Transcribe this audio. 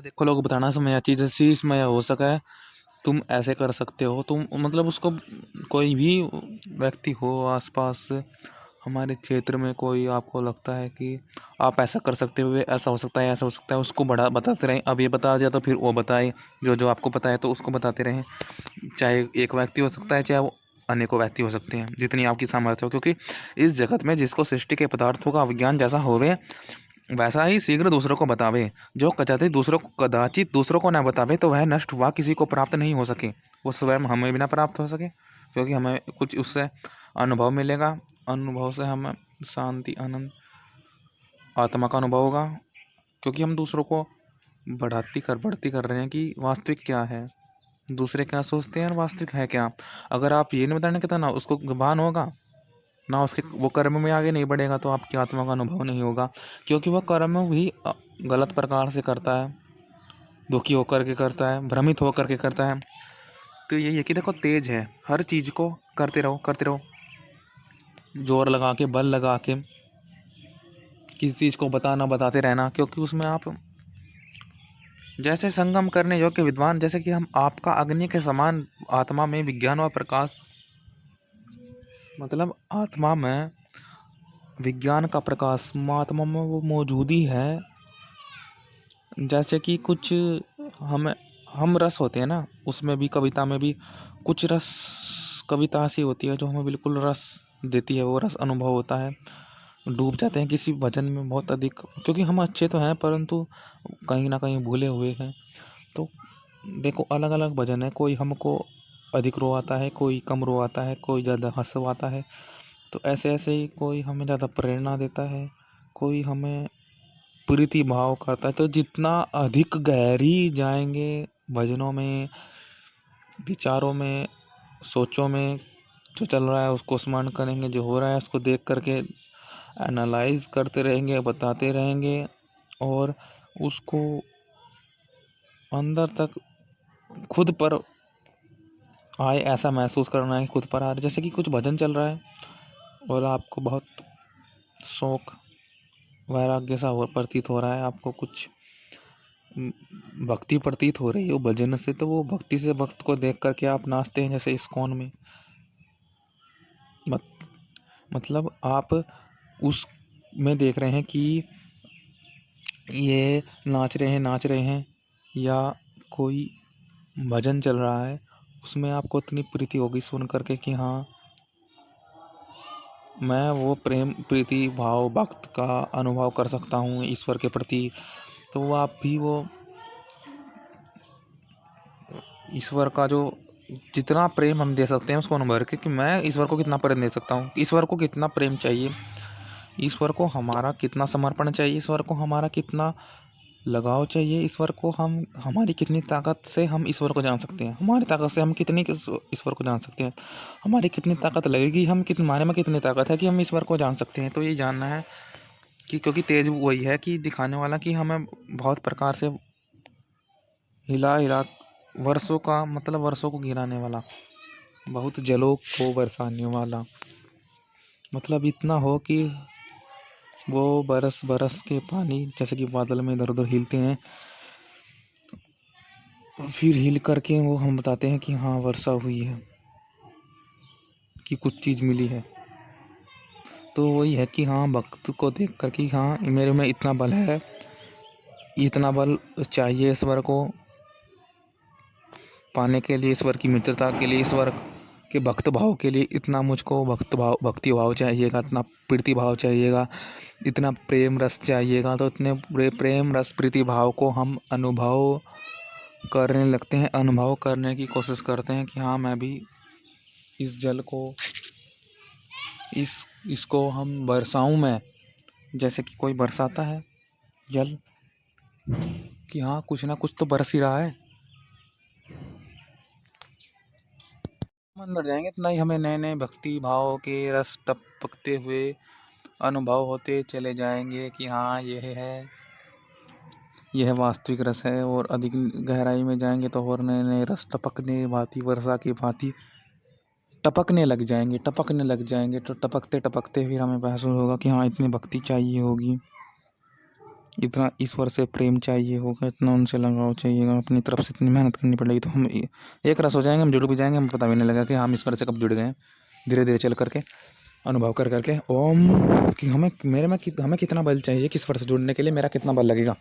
देखो लोग बताना समय चीज़ शीश में हो सका है, तुम ऐसे कर सकते हो, तुम मतलब उसको कोई भी व्यक्ति हो आसपास हमारे क्षेत्र में, कोई आपको लगता है कि आप ऐसा कर सकते हो, ऐसा हो सकता है, ऐसा हो सकता है, उसको बड़ा बताते रहें। अब ये बता दिया तो फिर वो बताए, जो जो आपको पता है तो उसको बताते रहें। चाहे एक व्यक्ति हो सकता है, चाहे वो अनेकों व्यक्ति हो सकते हैं, जितनी आपकी सामर्थ्य हो, क्योंकि इस जगत में जिसको सृष्टि के पदार्थों का विज्ञान जैसा होवे, वैसा ही शीघ्र दूसरों को बतावे। जो कदाचित दूसरों को न बतावे, तो वह नष्ट हुआ किसी को प्राप्त नहीं हो सके, वो स्वयं हमें भी ना प्राप्त हो सके, क्योंकि हमें कुछ उससे अनुभव मिलेगा। अनुभव से हमें शांति, आनंद, आत्मा का अनुभव होगा, क्योंकि हम दूसरों को बढ़ती कर रहे हैं कि वास्तविक क्या है, दूसरे क्या सोचते हैं और वास्तविक है क्या। अगर आप ये नहीं बताने के तो ना उसको भान होगा, ना उसके वो कर्म में आगे नहीं बढ़ेगा, तो आपकी आत्मा का अनुभव नहीं होगा, क्योंकि वह कर्म भी गलत प्रकार से करता है, दुखी होकर के करता है, भ्रमित होकर के करता है। तो यही है कि देखो, तेज है, हर चीज़ को करते रहो, जोर लगा के, बल लगा के, किसी चीज़ को बताना, बताते रहना, क्योंकि उसमें आप जैसे संगम करने योग्य विद्वान, जैसे कि हम आपका अग्नि के समान आत्मा में विज्ञान व प्रकाश, मतलब आत्मा में विज्ञान का प्रकाश, आत्मा में वो मौजूदी है। जैसे कि कुछ हम रस होते हैं ना, उसमें भी, कविता में भी कुछ रस, कविता ऐसी होती है जो हमें बिल्कुल रस देती है, वो रस अनुभव होता है। डूब जाते हैं किसी भजन में बहुत अधिक, क्योंकि हम अच्छे तो हैं परंतु कहीं ना कहीं भूले हुए हैं। तो देखो, अलग अलग भजन है, कोई हमको अधिक रोवाता है, कोई कम रोवाता है, कोई ज़्यादा हंसवाता है। तो ऐसे ऐसे ही कोई हमें ज़्यादा प्रेरणा देता है, कोई हमें प्रीति भाव करता है। तो जितना अधिक गहरी जाएंगे भजनों में, विचारों में, सोचों में, जो चल रहा है उसको स्मरण करेंगे, जो हो रहा है उसको देख करके एनालाइज करते रहेंगे, बताते रहेंगे, और उसको अंदर तक खुद पर आए, ऐसा महसूस करना है खुद पर आ रहा है। जैसे कि कुछ भजन चल रहा है और आपको बहुत शौक, वैराग्य सा प्रतीत हो रहा है, आपको कुछ भक्ति प्रतीत हो रही है वो भजन से, तो वो भक्ति से भक्त को देख करके आप नाचते हैं, जैसे इस्कॉन में। मत, मतलब आप उस में देख रहे हैं कि ये नाच रहे हैं, या कोई भजन चल रहा है, उसमें आपको इतनी प्रीति होगी सुन करके कि हाँ, मैं वो प्रेम, प्रीति भाव, भक्त का अनुभव कर सकता हूँ ईश्वर के प्रति। तो वो आप भी वो ईश्वर का जो जितना प्रेम हम दे सकते हैं उसको अनुभव करके, कि मैं ईश्वर को कितना प्रेम दे सकता हूँ, ईश्वर को कितना प्रेम चाहिए, ईश्वर को हमारा कितना समर्पण चाहिए, ईश्वर को हमारा कितना लगाव चाहिए, ईश्वर को हम हमारी कितनी ताकत से हम ईश्वर को जान सकते हैं, हमारी ताकत से हम कितनी ईश्वर को जान सकते हैं, हमारी कितनी ताकत लगेगी, हम कितने, हमारे में कितनी ताकत है कि हम ईश्वर को जान सकते हैं। तो ये जानना है कि, क्योंकि तेज वही है कि दिखाने वाला, कि हमें बहुत प्रकार से हिला हिला, वर्षों का मतलब वर्षों को गिराने वाला, बहुत जलों को बरसाने वाला, मतलब इतना हो कि वो बरस बरस के पानी जैसे कि बादल में इधर उधर हिलते हैं, फिर हिल करके वो हम बताते हैं कि हाँ वर्षा हुई है, कि कुछ चीज़ मिली है। तो वही है कि हाँ, भक्त को देख कर कि हाँ, मेरे में इतना बल है, इतना बल चाहिए ईश्वर को पाने के लिए, ईश्वर की मित्रता के लिए, ईश्वर के भक्त भाव के लिए, इतना मुझको भक्ति भाव चाहिएगा, इतना प्रीति भाव चाहिएगा, इतना प्रेम रस चाहिएगा। तो इतने प्रेम रस प्रीति भाव को हम अनुभव करने लगते हैं, अनुभव करने की कोशिश करते हैं कि हाँ, मैं भी इस जल को, इसको हम बरसाऊं मैं, जैसे कि कोई बरसाता है जल, कि हाँ कुछ ना कुछ तो बरस ही रहा है। हम अंदर जाएंगे इतना ही हमें नए नए भक्ति भाव के रस टपकते हुए अनुभव होते चले जाएंगे कि हाँ, यह वास्तविक रस है। और अधिक गहराई में जाएंगे तो और नए नए रस टपकने, भांति वर्षा की भांति टपकने लग जाएंगे। तो टपकते टपकते फिर हमें महसूस होगा कि हाँ, इतनी भक्ति चाहिए होगी, इतना ईश्वर से प्रेम चाहिए होगा, इतना उनसे लगाव चाहिएगा, अपनी तरफ से इतनी मेहनत करनी पड़ेगी, तो हम एक रस हो जाएंगे, हम जुड़ भी जाएंगे, हमें पता भी नहीं लगा कि हम ईश्वर से कब जुड़ गए हैं। धीरे धीरे चल करके अनुभव कर करके ओम कि हमें मेरे में हमें कितना बल चाहिए कि ईश्वर से जुड़ने के लिए, मेरा कितना बल लगेगा।